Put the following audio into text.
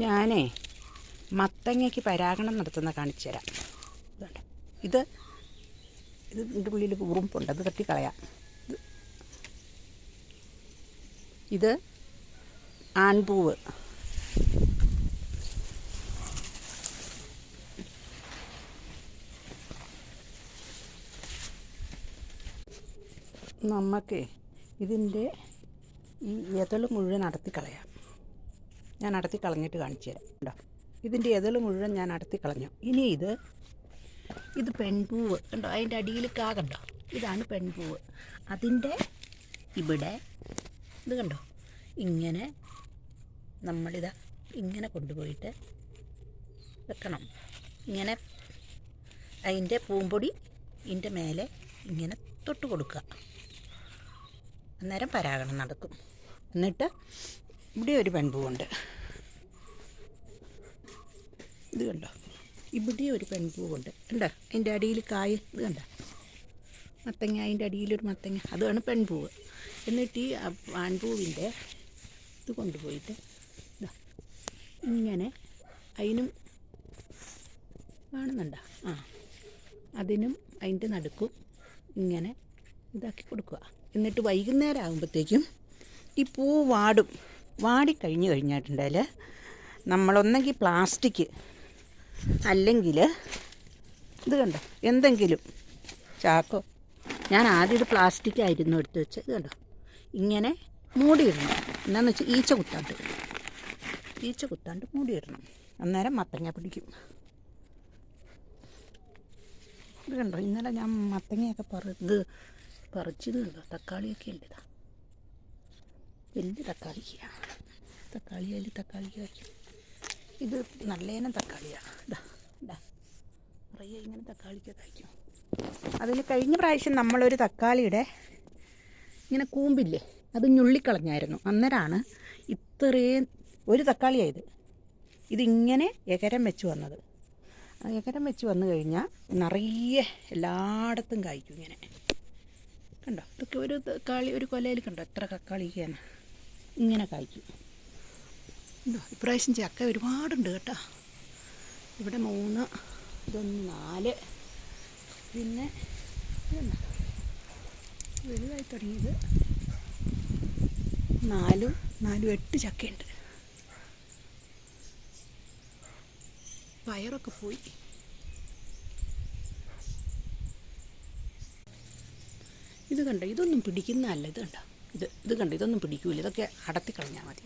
ഞാനേ മത്തങ്ങയ്ക്ക് പരാഗണം നടത്തുന്ന കാണിച്ചു തരാം. ഇത് ഇതിൻ്റെ ഉള്ളിൽ ഉറുമ്പുണ്ട്, അത് തട്ടിക്കളയാം. ഇത് ആൺപൂവ്. നമുക്ക് ഇതിൻ്റെ ഈ എതള് മുഴുവൻ അടത്തിക്കളയാം. ഞാൻ അടത്തി കളഞ്ഞിട്ട് കാണിച്ചു തരാം. കേട്ടോ, ഇതിൻ്റെ എതള് മുഴുവൻ ഞാൻ അടത്തി കളഞ്ഞു. ഇനി ഇത് പെൺപൂവ് കണ്ടോ, അതിൻ്റെ അടിയിൽ കണ്ടോ, ഇതാണ് പെൺപൂവ്. അതിൻ്റെ ഇവിടെ ഇത് കണ്ടോ, ഇങ്ങനെ നമ്മളിതാ ഇങ്ങനെ കൊണ്ടുപോയിട്ട് വെക്കണം. ഇങ്ങനെ അതിൻ്റെ പൂമ്പൊടി ഇതിൻ്റെ മേലെ ഇങ്ങനെ തൊട്ട് കൊടുക്കുക. അന്നേരം പരാഗണം നടക്കും. എന്നിട്ട് ഇവിടെ ഒരു പെൺപൂവുണ്ട്, ഇത് കണ്ടോ, ഇവിടെ ഒരു പെൺപൂവുണ്ട് കണ്ടോ, അതിൻ്റെ അടിയിൽ കായ് ഇത് കണ്ടോ, മത്തങ്ങ, അതിൻ്റെ അടിയിലൊരു മത്തങ്ങ, അതാണ് പെൺപൂവ്. എന്നിട്ട് ഈ ആൺപൂവിൻ്റെ ഇത് കൊണ്ടുപോയിട്ട് ഇങ്ങനെ അതിനും കാണുന്നുണ്ടോ, അതിനും അതിൻ്റെ നടുക്കും ഇങ്ങനെ ഇതാക്കി കൊടുക്കുക. എന്നിട്ട് വൈകുന്നേരം ആകുമ്പോഴത്തേക്കും ഈ പൂ വാടിക്കഴിഞ്ഞ് കഴിഞ്ഞിട്ടുണ്ടെങ്കിൽ നമ്മളൊന്നെങ്കിൽ പ്ലാസ്റ്റിക് അല്ലെങ്കിൽ ഇത് കണ്ടോ എന്തെങ്കിലും ചാക്കോ, ഞാൻ ആദ്യം ഇത് പ്ലാസ്റ്റിക് ആയിരുന്നു എടുത്ത് വെച്ചത്. ഇത് കണ്ടോ, ഇങ്ങനെ മൂടിയിടണം. എന്താണെന്ന് വെച്ചാൽ ഈച്ച കുത്താണ്ട് മൂടിയിടണം. അന്നേരം മത്തങ്ങ പിടിക്കും. ഇത് കണ്ടോ, ഇന്നലെ ഞാൻ മത്തങ്ങയൊക്കെ പറിച്ചത് കണ്ടോ, തക്കാളിയൊക്കെ ഉണ്ട്. ഇതാ വലിയ തക്കാളിക്കാണ്, തക്കാളിക്ക് വയ്ക്കും. ഇത് നല്ലേനം തക്കാളിയാണ്. നിറയെ ഇങ്ങനെ തക്കാളിക്ക് കഴിക്കും. അതിന് കഴിഞ്ഞ പ്രാവശ്യം നമ്മളൊരു തക്കാളിയുടെ ഇങ്ങനെ കൂമ്പില്ലേ, അത് ഞുള്ളിക്കളഞ്ഞായിരുന്നു. അന്നേരമാണ് ഇത്രയും ഒരു തക്കാളിയായത് ഇതിങ്ങനെ എകരം വെച്ച് വന്നത്. എകരം വെച്ച് വന്നു കഴിഞ്ഞാൽ നിറയെ എല്ലായിടത്തും കായ്ക്കും. ഇങ്ങനെ കണ്ടോ, ഇതൊക്കെ ഒരു തക്കാളി ഒരു കൊലയിൽ കണ്ടോ എത്ര തക്കാളിക്കാണ് ഇങ്ങനെ കായ്ക്കും. ഇപ്രാവശ്യം ചക്ക ഒരുപാടുണ്ട് കേട്ടോ. ഇവിടെ 3, ഇതൊന്ന് 4, പിന്നെ വലുതായി തുടങ്ങിയത് 4, 8 ചക്കയുണ്ട്. പയറൊക്കെ പോയി. ഇത് കണ്ടോ, ഇതൊന്നും പിടിക്കുന്നതല്ല. ഇത് കണ്ടോ, ഇത് കണ്ടോ, ഇതൊന്നും പിടിക്കൂല. ഇതൊക്കെ അടത്തി കളഞ്ഞാൽ മതി.